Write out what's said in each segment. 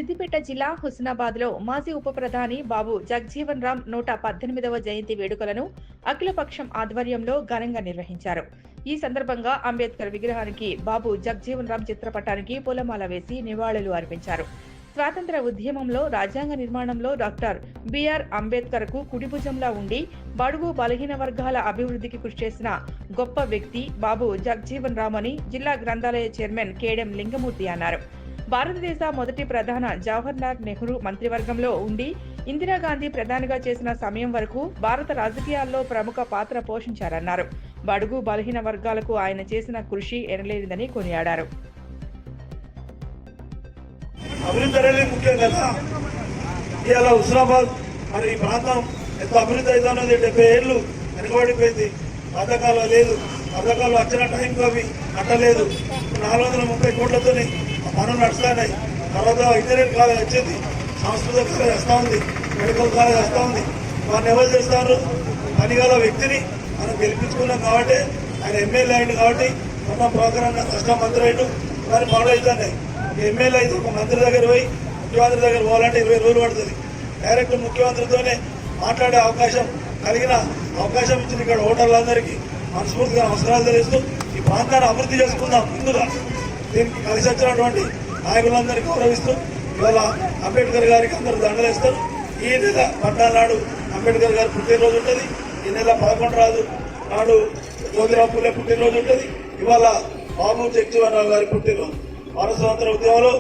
సిద్దిపేట జిల్లా హుస్నాబాద్లో మాజీ ఉప ప్రధాని బాబు జగ్జీవన్ రామ్ 118వ జయంతి వేడుకలను అఖిలపక్షం ఆధ్వర్యంలో ఘనంగా నిర్వహించారు. ఈ సందర్భంగా అంబేద్కర్ విగ్రహానికి, బాబు జగ్జీవన్ రామ్ చిత్రపటానికి పూలమాల వేసి నివాళులు అర్పించారు. స్వాతంత్ర ఉద్యమంలో, రాజ్యాంగ నిర్మాణంలో డాక్టర్ బిఆర్ అంబేద్కర్ కు కుడిభుజంలా ఉండి బడుగు బలహీన వర్గాల అభివృద్ధికి కృషి చేసిన గొప్ప వ్యక్తి బాబు జగ్జీవన్ రామ్ అని జిల్లా గ్రంథాలయ చైర్మన్ కేడెం లింగమూర్తి అన్నారు. భారతదేశ మొదటి ప్రధాన జవహర్లాల్ నెహ్రూ మంత్రివర్గంలో ఉండి ఇందిరాగాంధీ ప్రధానిగా చేసిన సమయం వరకు భారత రాజకీయాల్లో ప్రముఖ పాత్ర పోషించారన్నారు. బడుగు బలహీన వర్గాలకు ఆయన చేసిన కృషి ఎనలేనిదని కొనియాడారు. అభివృద్ధి అనేది ముఖ్యం కదా. ఇవాళ హుస్నాబాద్ మరి ఈ ప్రాంతం ఎంత అభివృద్ధి అవుతున్నది. 70 ఏళ్ళు వెనుకబడిపోయింది. పథకాలు లేదు, పథకాలు వచ్చిన టైంకు అవి కట్టలేదు. 430 కోట్లతో పనులు నడుస్తున్నాయి. తర్వాత ఇంజనీరింగ్ కాలేజ్ వచ్చింది, సంస్కృత కాలేజ్ వస్తూ ఉంది, మెడికల్ కాలేజ్ వస్తూ ఉంది. వారిని ఎవరు చేస్తారు? పనిగల వ్యక్తిని మనం గెలిపించుకున్నాం కాబట్టి, ఆయన ఎమ్మెల్యే అయింది కాబట్టి మొన్న ప్రోగ్రాంగా కష్టం మంత్రి అయ్యిండు. దాన్ని ఫాలో అవుతున్నాయి. ఎమ్మెల్యే అయితే ఒక మంత్రి దగ్గర పోయి ముఖ్యమంత్రి దగ్గర పోవాలంటే 20 రోజులు పడుతుంది. డైరెక్ట్ ముఖ్యమంత్రితోనే మాట్లాడే అవకాశం కలిగిన అవకాశం ఇచ్చింది. ఇక్కడ ఓటర్లందరికీ మనస్ఫూర్తిగా నమస్కారాలు తెలుస్తూ ఈ ప్రాంతాన్ని అభివృద్ధి చేసుకుందాం. ముందుగా దీనికి కలిసి వచ్చినటువంటి నాయకులందరికీ గౌరవిస్తూ ఇవాళ అంబేద్కర్ గారికి అందరూ దండలేస్తారు. ఈ నెల 14 నాడు అంబేద్కర్ గారి పుట్టినరోజు ఉంటుంది. ఈ నెల 11 నాడు జ్యోతిరావు పూలే పుట్టినరోజు ఉంటుంది. ఇవాళ బాబు జగ్జీవన్ రామ్ గారి పుట్టినరోజు. భారత స్వాతంత్ర ఉద్యమంలో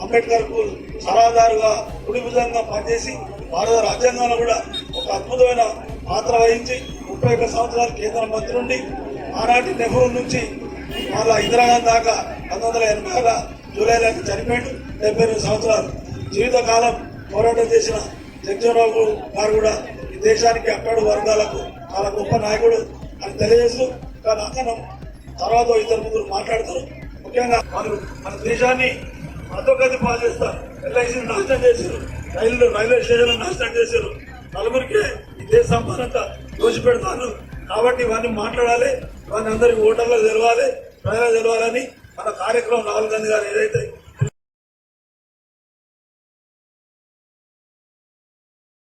అంబేద్కర్ కు సలహాదారుగా కుడిభుజంగా పనిచేసి భారత రాజ్యాంగంలో కూడా ఒక అద్భుతమైన పాత్ర వహించి 31 సంవత్సరాలు కేంద్ర మంత్రి నుండి ఆనాటి నెహ్రూ నుంచి మళ్ళా ఇందిరాగాంధీ దాకా 1980 జూలైలో చనిపోయాడు. 72 సంవత్సరాలు జీవితకాలం పోరాటం చేసిన జగ్జీవన్ రామ్ గారు కూడా ఈ దేశానికి అక్కడి వర్గాలకు చాలా గొప్ప నాయకుడు అని తెలియజేస్తూ, కానీ అతను తర్వాత 2-3 మాట్లాడతారు. ముఖ్యంగా మన దేశాన్ని అధోగతి పాలు చేస్తారు. ఎల్ఐసీని నాశనం చేశారు, రైల్వే స్టేషన్లను నాశనం చేశారు. నలుగురికి ఈ దేశ సంపన్నంతా దోషిపెడతాను. కాబట్టి ఇవన్నీ మాట్లాడాలి, ఇవన్నీ అందరికీ ఓటర్లకు తెలవాలి, ప్రజలకు తెలవాలని మన కార్యక్రమం రాహుల్ గాంధీ గారు ఏదైతే